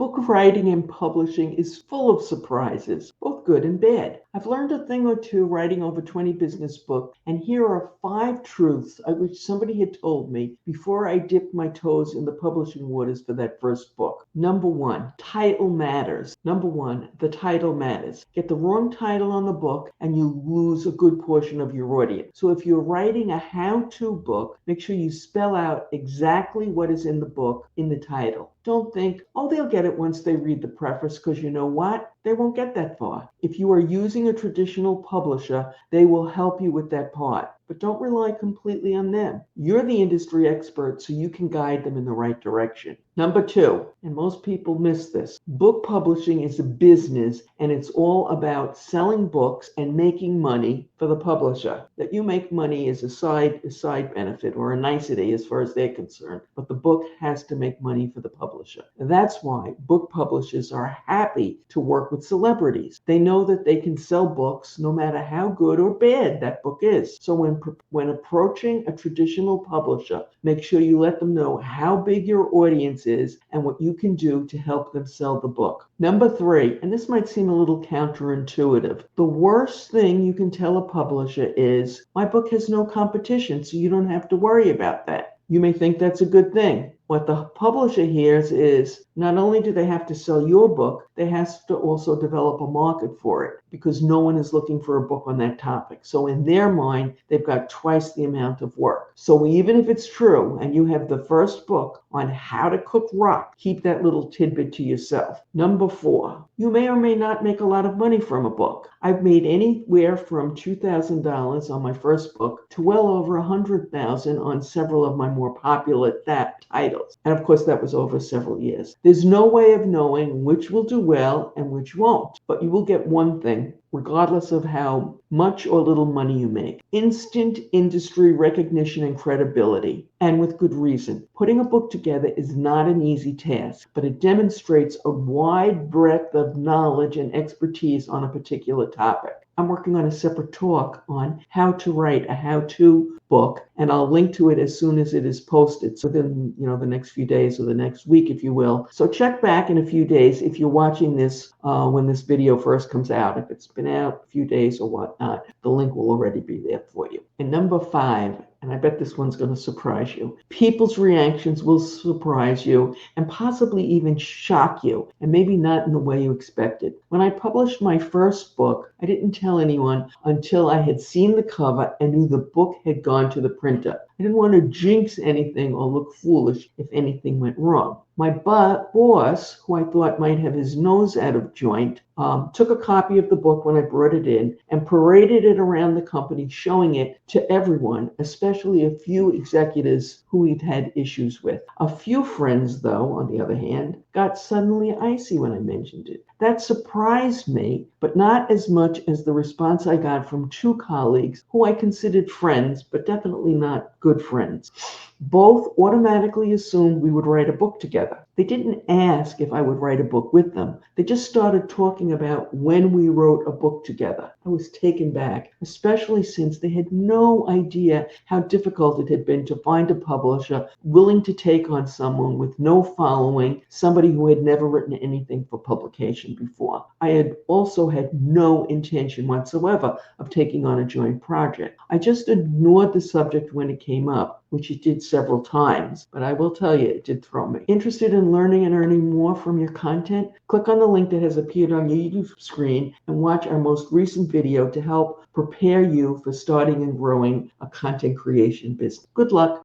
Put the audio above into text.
Book writing and publishing is full of surprises, both good and bad. I've learned a thing or two writing over 20 business books, and here are 5 truths I wish somebody had told me before I dipped my toes in the publishing waters for that first book. Number one, title matters. Number one, the title matters. Get the wrong title on the book and you lose a good portion of your audience. So if you're writing a how-to book, make sure you spell out exactly what is in the book in the title. Don't think, oh, they'll get it once they read the preface, because you know what? They won't get that far. If you are using a traditional publisher, they will help you with that part. But don't rely completely on them. You're the industry expert, so you can guide them in the right direction. Number 2, and most people miss this, book publishing is a business, and it's all about selling books and making money for the publisher. That you make money is a side benefit or a nicety as far as they're concerned, but the book has to make money for the publisher. And that's why book publishers are happy to work with celebrities. They know that they can sell books no matter how good or bad that book is. So when approaching a traditional publisher, make sure you let them know how big your audience is and what you can do to help them sell the book. Number 3, and this might seem a little counterintuitive, the worst thing you can tell a publisher is, my book has no competition, so you don't have to worry about that. You may think that's a good thing. What the publisher hears is, not only do they have to sell your book, they have to also develop a market for it, because no one is looking for a book on that topic. So in their mind, they've got twice the amount of work. So even if it's true and you have the first book on how to cook rock, keep that little tidbit to yourself. Number 4, you may or may not make a lot of money from a book. I've made anywhere from $2,000 on my first book to well over $100,000 on several of my more popular titles. And of course, that was over several years. There's no way of knowing which will do well and which won't, but you will get one thing, regardless of how much or little money you make: instant industry recognition and credibility, and with good reason. Putting a book together is not an easy task, but it demonstrates a wide breadth of knowledge and expertise on a particular topic. I'm working on a separate talk on how to write a how-to book, and I'll link to it as soon as it is posted, so within the next few days or the next week, if you will. So check back in a few days if you're watching this when this video first comes out. If it's been out a few days or whatnot, the link will already be there for you. And number 5, and I bet this one's going to surprise you, people's reactions will surprise you and possibly even shock you, and maybe not in the way you expected. When I published my first book, I didn't tell anyone until I had seen the cover and knew the book had gone to the printer. I didn't want to jinx anything or look foolish if anything went wrong. My boss, who I thought might have his nose out of joint, took a copy of the book when I brought it in and paraded it around the company, showing it to everyone, especially a few executives who he'd had issues with. A few friends, though, on the other hand, got suddenly icy when I mentioned it. That surprised me, but not as much as the response I got from 2 colleagues who I considered friends, but definitely not good friends. Both automatically assumed we would write a book together. They didn't ask if I would write a book with them. They just started talking about when we wrote a book together. I was taken back, especially since they had no idea how difficult it had been to find a publisher willing to take on someone with no following, somebody who had never written anything for publication before. I had also had no intention whatsoever of taking on a joint project. I just ignored the subject when it came up, which it did several times, but I will tell you, it did throw me. Interested in learning and earning more from your content? Click on the link that has appeared on your YouTube screen and watch our most recent video to help prepare you for starting and growing a content creation business. Good luck.